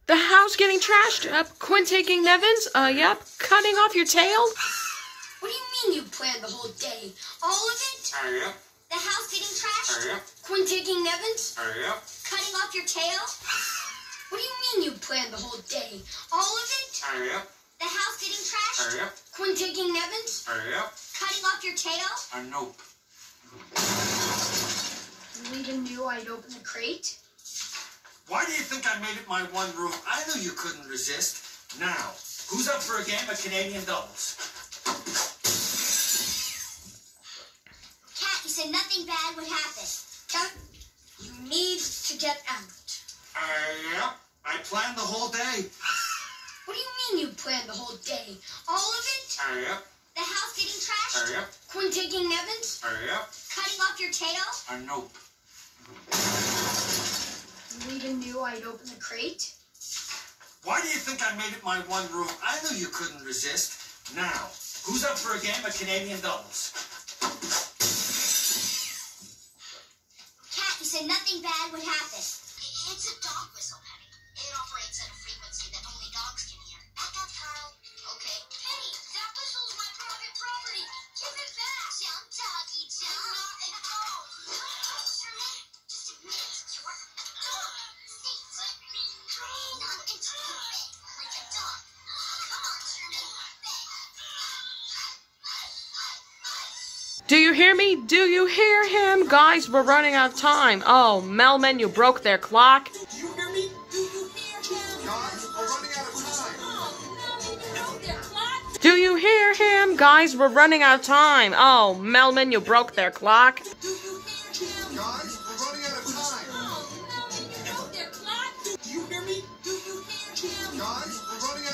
The house getting trashed? Quinn taking Nevins? Yep. Cutting off your tail? What do you mean you planned the whole day? All of it? Yep. The house getting trashed? Yep. Quinn taking Nevins? Yep. Cutting off your tail? What do you mean you planned the whole day? All of it? Yep. The house getting trashed? Yep. Quinn taking Nevins? Yep. Cutting off your tail? Nope. You even knew I'd open the crate? Why do you think I made it my one room? I knew you couldn't resist. Now, who's up for a game of Canadian doubles? Cat, you said nothing bad would happen. Cat, you need to get out. Yep. I planned the whole day. What do you mean you planned the whole day? All of it? Yep. The house getting trashed? Yep. Quinn taking Nevins? Yep. Cutting off your tail? Nope. You even knew I'd open the crate? Why do you think I made it my one room? I knew you couldn't resist. Now, who's up for a game of Canadian doubles? Cat, you said nothing bad would happen. It's a dog whistle, Penny. It operates at a frequency that only dogs can hear. Back up, Carl. Okay. Penny, that whistle's my private property. Give it back. Jump, doggy, jump. I'm not a dog. Sherman, just admit you're a dog. See, let me go. Not into the bed like a dog. Come on, Sherman. Do you hear me? Do you hear him? Guys, we're running out of time. Oh, Melman, you broke their clock. Do you hear me? Do you hear him? Guys, we're running out of time. Do you hear him? Guys, we're running out of time. Oh, Melman, you broke their clock. Do you hear him? Guys, we're running out of time. Do you hear me? Do you hear him? Guys, we're running out of time.